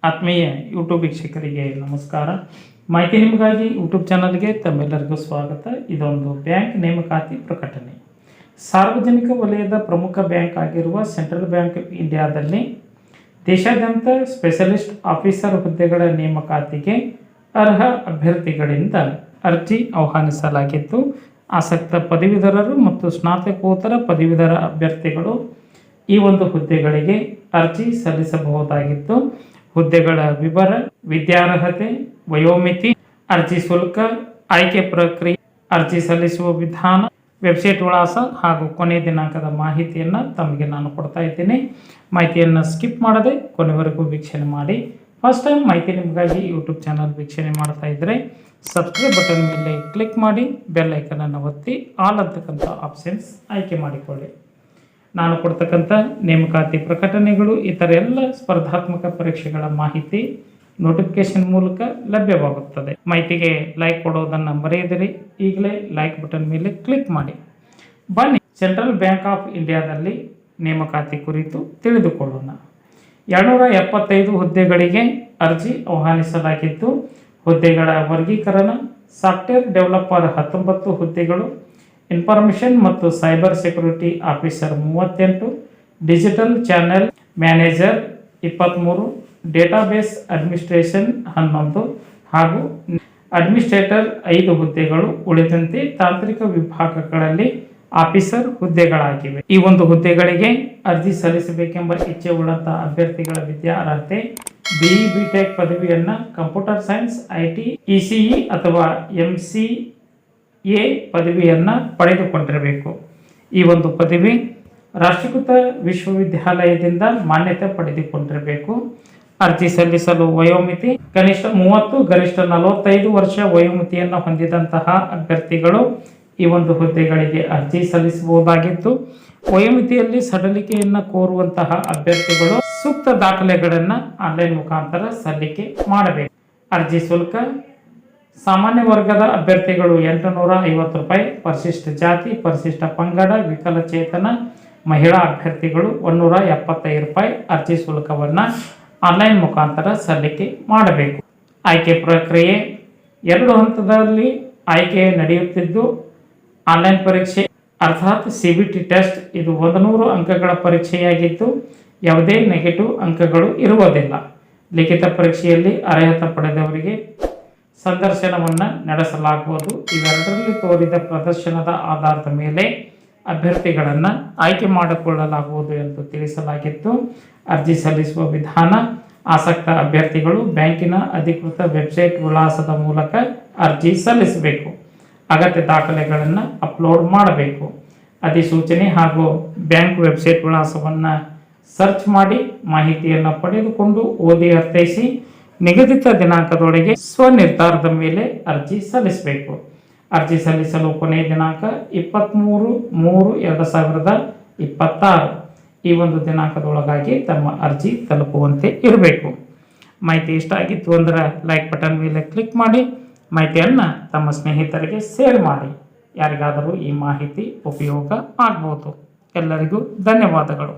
ಆತ್ಮೀಯ ಯೂಟ್ಯೂಬ್ ವೀಕ್ಷಕರಿಗೆ ನಮಸ್ಕಾರ. ಮಾಹಿತಿ ನಿಮಗಾಗಿ ಯೂಟ್ಯೂಬ್ ಚಾನಲ್ಗೆ ತಮ್ಮೆಲ್ಲರಿಗೂ ಸ್ವಾಗತ. ಇದೊಂದು ಬ್ಯಾಂಕ್ ನೇಮಕಾತಿ ಪ್ರಕಟಣೆ. ಸಾರ್ವಜನಿಕ ವಲಯದ ಪ್ರಮುಖ ಬ್ಯಾಂಕ್ ಆಗಿರುವ ಸೆಂಟ್ರಲ್ ಬ್ಯಾಂಕ್ ಆಫ್ ಇಂಡಿಯಾದಲ್ಲಿ ದೇಶಾದ್ಯಂತ ಸ್ಪೆಷಲಿಸ್ಟ್ ಆಫೀಸರ್ ಹುದ್ದೆಗಳ ನೇಮಕಾತಿಗೆ ಅರ್ಹ ಅಭ್ಯರ್ಥಿಗಳಿಂದ ಅರ್ಜಿ ಆಹ್ವಾನಿಸಲಾಗಿತ್ತು. ಆಸಕ್ತ ಪದವೀಧರರು ಮತ್ತು ಸ್ನಾತಕೋತ್ತರ ಪದವೀಧರ ಅಭ್ಯರ್ಥಿಗಳು ಈ ಒಂದು ಹುದ್ದೆಗಳಿಗೆ ಅರ್ಜಿ ಸಲ್ಲಿಸಬಹುದಾಗಿತ್ತು. ಹುದ್ದೆಗಳ ವಿವರ, ವಿದ್ಯಾರ್ಹತೆ, ವಯೋಮಿತಿ, ಅರ್ಜಿ ಶುಲ್ಕ, ಆಯ್ಕೆ ಪ್ರಕ್ರಿಯೆ, ಅರ್ಜಿ ಸಲ್ಲಿಸುವ ವಿಧಾನ, ವೆಬ್ಸೈಟ್ ವಿಳಾಸ ಹಾಗೂ ಕೊನೆಯ ದಿನಾಂಕದ ಮಾಹಿತಿಯನ್ನು ತಮಗೆ ನಾನು ಕೊಡ್ತಾ ಇದ್ದೀನಿ. ಮಾಹಿತಿಯನ್ನು ಸ್ಕಿಪ್ ಮಾಡದೆ ಕೊನೆವರೆಗೂ ವೀಕ್ಷಣೆ ಮಾಡಿ. ಫಸ್ಟ್ ಟೈಮ್ ಮಾಹಿತಿ ನಿಮಗಾಗಿ ಯೂಟ್ಯೂಬ್ ಚಾನಲ್ ವೀಕ್ಷಣೆ ಮಾಡ್ತಾ ಇದ್ದರೆ ಸಬ್ಸ್ಕ್ರೈಬ್ ಬಟನ್ ಮೇಲೆ ಕ್ಲಿಕ್ ಮಾಡಿ ಬೆಲ್ ಐಕನನ್ನು ಒತ್ತಿ ಆಲ್ ಅಂತಕ್ಕಂಥ ಆಪ್ಷನ್ಸ್ ಆಯ್ಕೆ ಮಾಡಿಕೊಳ್ಳಿ. ನಾನು ಕೊಡ್ತಕ್ಕಂಥ ನೇಮಕಾತಿ ಪ್ರಕಟಣೆಗಳು ಇತರ ಎಲ್ಲ ಸ್ಪರ್ಧಾತ್ಮಕ ಪರೀಕ್ಷೆಗಳ ಮಾಹಿತಿ ನೋಟಿಫಿಕೇಶನ್ ಮೂಲಕ ಲಭ್ಯವಾಗುತ್ತದೆ. ಮಾಹಿತಿಗೆ ಲೈಕ್ ಕೊಡೋದನ್ನು ಮರೆಯದಿರಿ. ಈಗಲೇ ಲೈಕ್ ಬಟನ್ ಮೇಲೆ ಕ್ಲಿಕ್ ಮಾಡಿ. ಬನ್ನಿ ಸೆಂಟ್ರಲ್ ಬ್ಯಾಂಕ್ ಆಫ್ ಇಂಡಿಯಾದಲ್ಲಿ ನೇಮಕಾತಿ ಕುರಿತು ತಿಳಿದುಕೊಳ್ಳೋಣ. 275 ಹುದ್ದೆಗಳಿಗೆ ಅರ್ಜಿ ಆಹ್ವಾನಿಸಲಾಗಿದ್ದು, ಹುದ್ದೆಗಳ ವರ್ಗೀಕರಣ: ಸಾಫ್ಟ್ವೇರ್ ಡೆವಲಪರ್ 19 ಹುದ್ದೆಗಳು, ಇನ್ಫಾರ್ಮೇಷನ್ ಮತ್ತು cyber security officer 38, digital channel manager 23, database administration 11 ಹಾಗೂ ಅಡ್ಮಿನಿಸ್ಟ್ರೇಟರ್ 5 ಹುದ್ದೆಗಳು. ಉಳಿದಂತೆ ತಾಂತ್ರಿಕ ವಿಭಾಗಗಳಲ್ಲಿ ಆಫೀಸರ್ ಹುದ್ದೆಗಳಾಗಿವೆ. ಈ ಒಂದು ಹುದ್ದೆಗಳಿಗೆ ಅರ್ಜಿ ಸಲ್ಲಿಸಬೇಕೆಂಬ ಇಚ್ಛೆ ಉಳ್ಳಂತಹ ಅಭ್ಯರ್ಥಿಗಳ ವಿದ್ಯಾರ್ಹತೆ BE BTech ಪದವಿಯನ್ನು ಕಂಪ್ಯೂಟರ್ ಸೈನ್ಸ್, IT, ECE ಅಥವಾ MCA ಪದವಿಯನ್ನು ಪಡೆದುಕೊಂಡಿರಬೇಕು. ಈ ಒಂದು ಪದವಿ ರಾಷ್ಟ್ರೀಕೃತ ವಿಶ್ವವಿದ್ಯಾಲಯದಿಂದ ಮಾನ್ಯತೆ ಪಡೆದುಕೊಂಡಿರಬೇಕು. ಅರ್ಜಿ ಸಲ್ಲಿಸಲು ವಯೋಮಿತಿ: ಕನಿಷ್ಠ 30 ಗರಿಷ್ಠ 45 ವರ್ಷ ವಯೋಮಿತಿಯನ್ನು ಹೊಂದಿದಂತಹ ಅಭ್ಯರ್ಥಿಗಳು ಈ ಒಂದು ಹುದ್ದೆಗಳಿಗೆ ಅರ್ಜಿ ಸಲ್ಲಿಸಬಹುದಾಗಿತ್ತು. ವಯೋಮಿತಿಯಲ್ಲಿ ಸಡಿಲಿಕೆಯನ್ನು ಕೋರುವಂತಹ ಅಭ್ಯರ್ಥಿಗಳು ಸೂಕ್ತ ದಾಖಲೆಗಳನ್ನು ಆನ್ಲೈನ್ ಮುಖಾಂತರ ಸಲ್ಲಿಕೆ ಮಾಡಬೇಕು. ಅರ್ಜಿ ಶುಲ್ಕ: ಸಾಮಾನ್ಯ ವರ್ಗದ ಅಭ್ಯರ್ಥಿಗಳು 850 ರೂಪಾಯಿ, ಪರಿಶಿಷ್ಟ ಜಾತಿ, ಪರಿಶಿಷ್ಟ ಪಂಗಡ, ವಿಕಲಚೇತನ ಮಹಿಳಾ ಅಭ್ಯರ್ಥಿಗಳು 175 ರೂಪಾಯಿ ಅರ್ಜಿ ಶುಲ್ಕವನ್ನು ಆನ್ಲೈನ್ ಮುಖಾಂತರ ಸಲ್ಲಿಕೆ ಮಾಡಬೇಕು. ಆಯ್ಕೆ ಪ್ರಕ್ರಿಯೆ: 2 ಹಂತದಲ್ಲಿ ಆಯ್ಕೆ ನಡೆಯುತ್ತಿದ್ದು, ಆನ್ಲೈನ್ ಪರೀಕ್ಷೆ ಅರ್ಥಾತ್ CBT ಟೆಸ್ಟ್ ಇದು 100 ಅಂಕಗಳ ಪರೀಕ್ಷೆಯಾಗಿದ್ದು, ಯಾವುದೇ ನೆಗೆಟಿವ್ ಅಂಕಗಳು ಇರುವುದಿಲ್ಲ. ಲಿಖಿತ ಪರೀಕ್ಷೆಯಲ್ಲಿ ಅರ್ಹತೆ ಪಡೆದವರಿಗೆ ಸಂದರ್ಶನವನ್ನು ನಡೆಸಲಾಗುವುದು. ಇವೆರಡರಲ್ಲಿ ತೋರಿದ ಪ್ರದರ್ಶನದ ಆಧಾರದ ಮೇಲೆ ಅಭ್ಯರ್ಥಿಗಳನ್ನು ಆಯ್ಕೆ ಮಾಡಿಕೊಳ್ಳಲಾಗುವುದು ಎಂದು ತಿಳಿಸಲಾಗಿತ್ತು. ಅರ್ಜಿ ಸಲ್ಲಿಸುವ ವಿಧಾನ: ಆಸಕ್ತ ಅಭ್ಯರ್ಥಿಗಳು ಬ್ಯಾಂಕಿನ ಅಧಿಕೃತ ವೆಬ್ಸೈಟ್ ವಿಳಾಸದ ಮೂಲಕ ಅರ್ಜಿ ಸಲ್ಲಿಸಬೇಕು. ಅಗತ್ಯ ದಾಖಲೆಗಳನ್ನು ಅಪ್ಲೋಡ್ ಮಾಡಬೇಕು. ಅಧಿಸೂಚನೆ ಹಾಗೂ ಬ್ಯಾಂಕ್ ವೆಬ್ಸೈಟ್ ವಿಳಾಸವನ್ನು ಸರ್ಚ್ ಮಾಡಿ ಮಾಹಿತಿಯನ್ನು ಪಡೆದುಕೊಂಡು ಓದಿ ಅರ್ಥೈಸಿ ನಿಗದಿತ ದಿನಾಂಕದೊಳಗೆ ಸ್ವನಿರ್ಧಾರದ ಮೇಲೆ ಅರ್ಜಿ ಸಲ್ಲಿಸಬೇಕು. ಅರ್ಜಿ ಸಲ್ಲಿಸಲು ಕೊನೆಯ ದಿನಾಂಕ 23/3/2026 ಈ ಒಂದು ದಿನಾಂಕದೊಳಗಾಗಿ ತಮ್ಮ ಅರ್ಜಿ ತಲುಪುವಂತೆ ಇರಬೇಕು. ಮಾಹಿತಿ ಇಷ್ಟ ಆಗಿತ್ತು ಅಂದರೆ ಲೈಕ್ ಬಟನ್ ಮೇಲೆ ಕ್ಲಿಕ್ ಮಾಡಿ. ಮಾಹಿತಿಯನ್ನು ತಮ್ಮ ಸ್ನೇಹಿತರಿಗೆ ಶೇರ್ ಮಾಡಿ. ಯಾರಿಗಾದರೂ ಈ ಮಾಹಿತಿ ಉಪಯೋಗ ಆಗ್ಬೋದು. ಎಲ್ಲರಿಗೂ ಧನ್ಯವಾದಗಳು.